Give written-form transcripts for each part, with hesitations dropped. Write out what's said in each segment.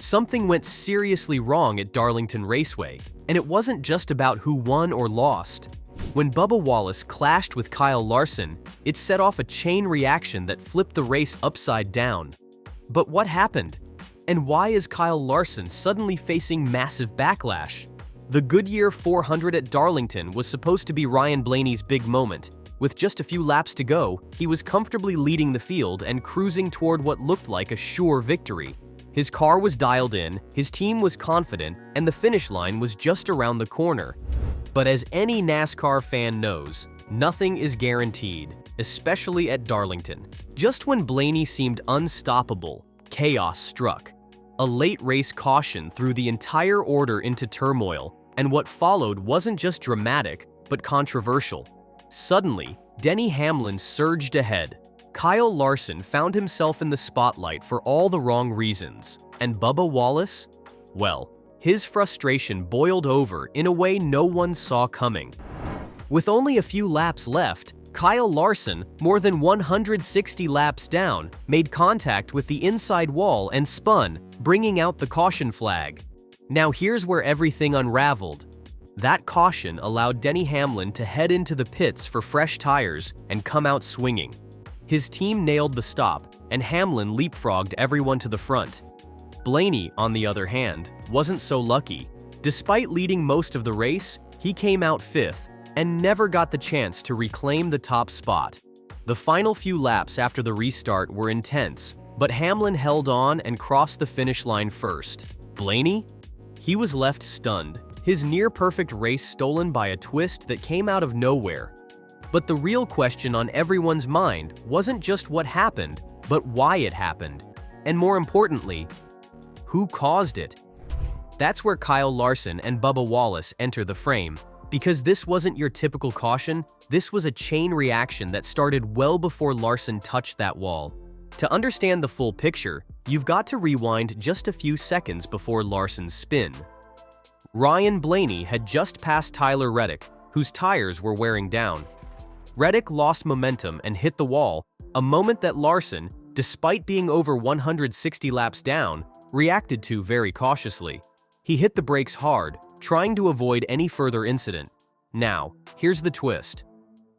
Something went seriously wrong at Darlington Raceway, and it wasn't just about who won or lost. When Bubba Wallace clashed with Kyle Larson, it set off a chain reaction that flipped the race upside down. But what happened? And why is Kyle Larson suddenly facing massive backlash? The Goodyear 400 at Darlington was supposed to be Ryan Blaney's big moment. With just a few laps to go, he was comfortably leading the field and cruising toward what looked like a sure victory. His car was dialed in, his team was confident, and the finish line was just around the corner. But as any NASCAR fan knows, nothing is guaranteed, especially at Darlington. Just when Blaney seemed unstoppable, chaos struck. A late race caution threw the entire order into turmoil, and what followed wasn't just dramatic, but controversial. Suddenly, Denny Hamlin surged ahead. Kyle Larson found himself in the spotlight for all the wrong reasons. And Bubba Wallace? Well, his frustration boiled over in a way no one saw coming. With only a few laps left, Kyle Larson, more than 160 laps down, made contact with the inside wall and spun, bringing out the caution flag. Now here's where everything unraveled. That caution allowed Denny Hamlin to head into the pits for fresh tires and come out swinging. His team nailed the stop, and Hamlin leapfrogged everyone to the front. Blaney, on the other hand, wasn't so lucky. Despite leading most of the race, he came out fifth and never got the chance to reclaim the top spot. The final few laps after the restart were intense, but Hamlin held on and crossed the finish line first. Blaney? He was left stunned, his near-perfect race stolen by a twist that came out of nowhere. But the real question on everyone's mind wasn't just what happened, but why it happened. And more importantly, who caused it? That's where Kyle Larson and Bubba Wallace enter the frame. Because this wasn't your typical caution, this was a chain reaction that started well before Larson touched that wall. To understand the full picture, you've got to rewind just a few seconds before Larson's spin. Ryan Blaney had just passed Tyler Reddick, whose tires were wearing down. Reddick lost momentum and hit the wall, a moment that Larson, despite being over 160 laps down, reacted to very cautiously. He hit the brakes hard, trying to avoid any further incident. Now, here's the twist.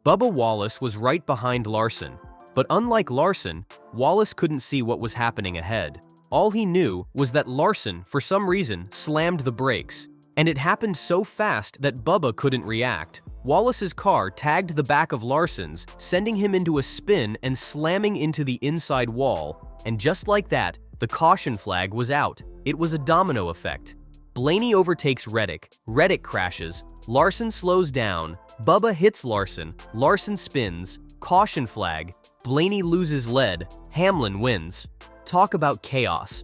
Bubba Wallace was right behind Larson, but unlike Larson, Wallace couldn't see what was happening ahead. All he knew was that Larson, for some reason, slammed the brakes, and it happened so fast that Bubba couldn't react. Wallace's car tagged the back of Larson's, sending him into a spin and slamming into the inside wall, and just like that, the caution flag was out. It was a domino effect. Blaney overtakes Reddick, Reddick crashes, Larson slows down, Bubba hits Larson, Larson spins, caution flag, Blaney loses lead, Hamlin wins. Talk about chaos.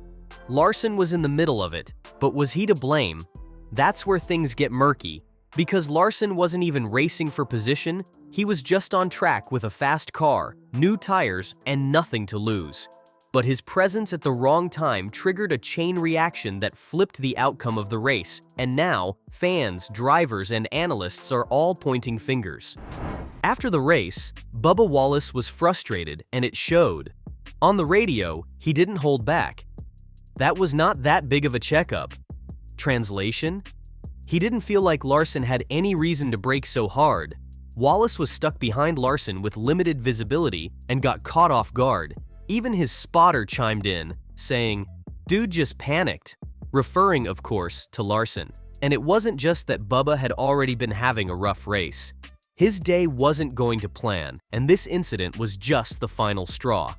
Larson was in the middle of it, but was he to blame? That's where things get murky. Because Larson wasn't even racing for position, he was just on track with a fast car, new tires, and nothing to lose. But his presence at the wrong time triggered a chain reaction that flipped the outcome of the race, and now, fans, drivers, and analysts are all pointing fingers. After the race, Bubba Wallace was frustrated, and it showed. On the radio, he didn't hold back. That was not that big of a checkup. Translation? He didn't feel like Larson had any reason to brake so hard. Wallace was stuck behind Larson with limited visibility and got caught off guard. Even his spotter chimed in, saying, "Dude just panicked," referring, of course, to Larson. And it wasn't just that Bubba had already been having a rough race. His day wasn't going to plan, and this incident was just the final straw.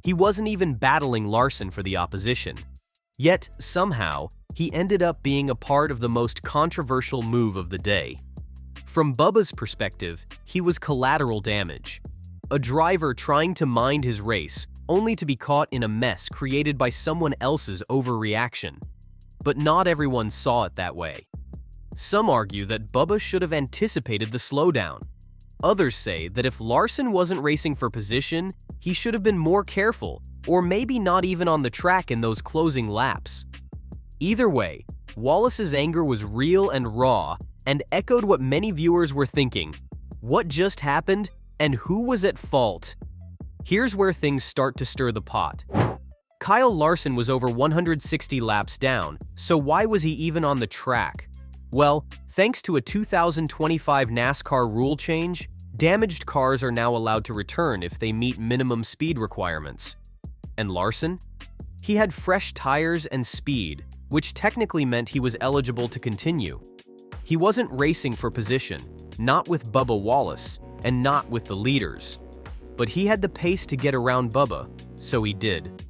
He wasn't even battling Larson for the opposition. Yet, somehow, he ended up being a part of the most controversial move of the day. From Bubba's perspective, he was collateral damage. A driver trying to mind his race, only to be caught in a mess created by someone else's overreaction. But not everyone saw it that way. Some argue that Bubba should have anticipated the slowdown. Others say that if Larson wasn't racing for position, he should have been more careful, or maybe not even on the track in those closing laps. Either way, Wallace's anger was real and raw, and echoed what many viewers were thinking. What just happened, and who was at fault? Here's where things start to stir the pot. Kyle Larson was over 160 laps down, so why was he even on the track? Well, thanks to a 2025 NASCAR rule change, damaged cars are now allowed to return if they meet minimum speed requirements. And Larson? He had fresh tires and speed, which technically meant he was eligible to continue. He wasn't racing for position, not with Bubba Wallace, and not with the leaders. But he had the pace to get around Bubba, so he did.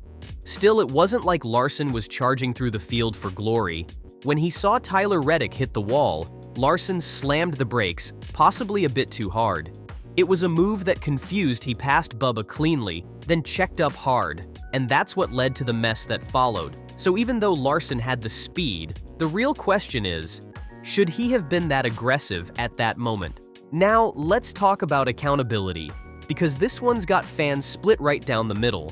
Still, it wasn't like Larson was charging through the field for glory. When he saw Tyler Reddick hit the wall, Larson slammed the brakes, possibly a bit too hard. It was a move that confused. He passed Bubba cleanly, then checked up hard, and that's what led to the mess that followed. So even though Larson had the speed, the real question is, should he have been that aggressive at that moment? Now, let's talk about accountability, because this one's got fans split right down the middle.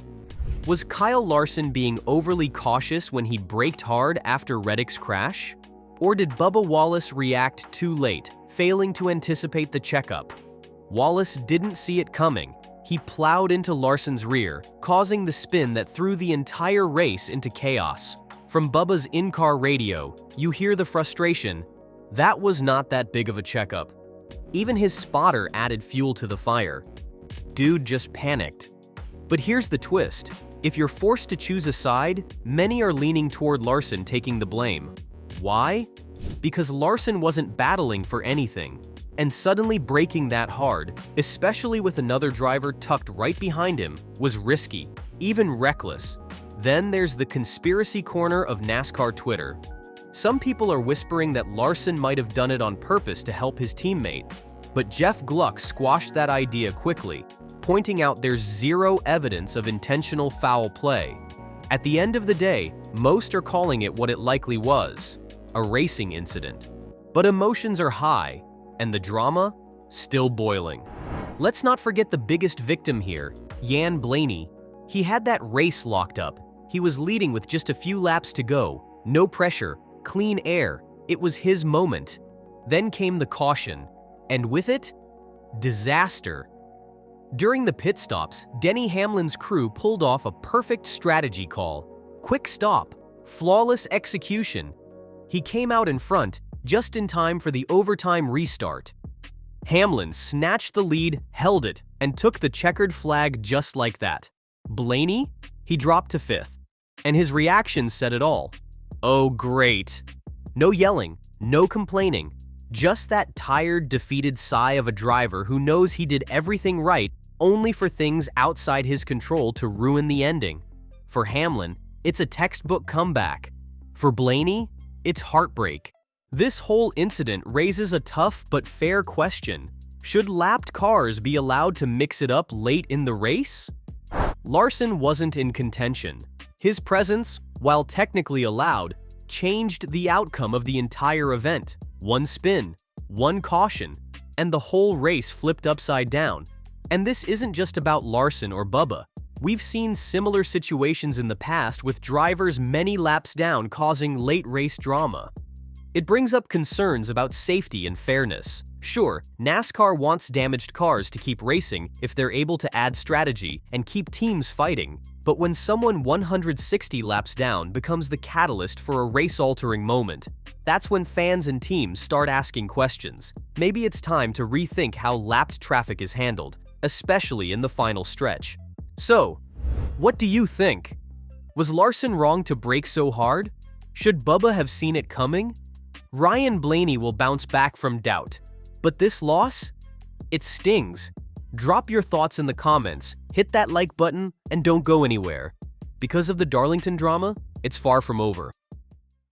Was Kyle Larson being overly cautious when he braked hard after Reddick's crash? Or did Bubba Wallace react too late, failing to anticipate the checkup? Wallace didn't see it coming. He plowed into Larson's rear, causing the spin that threw the entire race into chaos. From Bubba's in-car radio, you hear the frustration. That was not that big of a checkup. Even his spotter added fuel to the fire. Dude just panicked. But here's the twist. If you're forced to choose a side, many are leaning toward Larson taking the blame. Why? Because Larson wasn't battling for anything. And suddenly braking that hard, especially with another driver tucked right behind him, was risky, even reckless. Then there's the conspiracy corner of NASCAR Twitter. Some people are whispering that Larson might have done it on purpose to help his teammate. But Jeff Gluck squashed that idea quickly, pointing out there's zero evidence of intentional foul play. At the end of the day, most are calling it what it likely was, a racing incident. But emotions are high, and the drama still boiling. Let's not forget the biggest victim here, Ryan Blaney. He had that race locked up. He was leading with just a few laps to go, no pressure, clean air. It was his moment. Then came the caution, and with it, disaster. During the pit stops, Denny Hamlin's crew pulled off a perfect strategy call. Quick stop, flawless execution. He came out in front, just in time for the overtime restart. Hamlin snatched the lead, held it, and took the checkered flag just like that. Blaney? He dropped to fifth. And his reaction said it all. Oh, great. No yelling, no complaining. Just that tired, defeated sigh of a driver who knows he did everything right only for things outside his control to ruin the ending. For Hamlin, it's a textbook comeback. For Blaney, it's heartbreak. This whole incident raises a tough but fair question. Should lapped cars be allowed to mix it up late in the race? Larson wasn't in contention. His presence, while technically allowed, changed the outcome of the entire event. One spin, one caution, and the whole race flipped upside down. And this isn't just about Larson or Bubba. We've seen similar situations in the past with drivers many laps down causing late race drama. It brings up concerns about safety and fairness. Sure, NASCAR wants damaged cars to keep racing if they're able to add strategy and keep teams fighting. But when someone 160 laps down becomes the catalyst for a race-altering moment, that's when fans and teams start asking questions. Maybe it's time to rethink how lapped traffic is handled, especially in the final stretch. So, what do you think? Was Larson wrong to brake so hard? Should Bubba have seen it coming? Ryan Blaney will bounce back from doubt. But this loss? It stings. Drop your thoughts in the comments, hit that like button, and don't go anywhere. Because of the Darlington drama, it's far from over.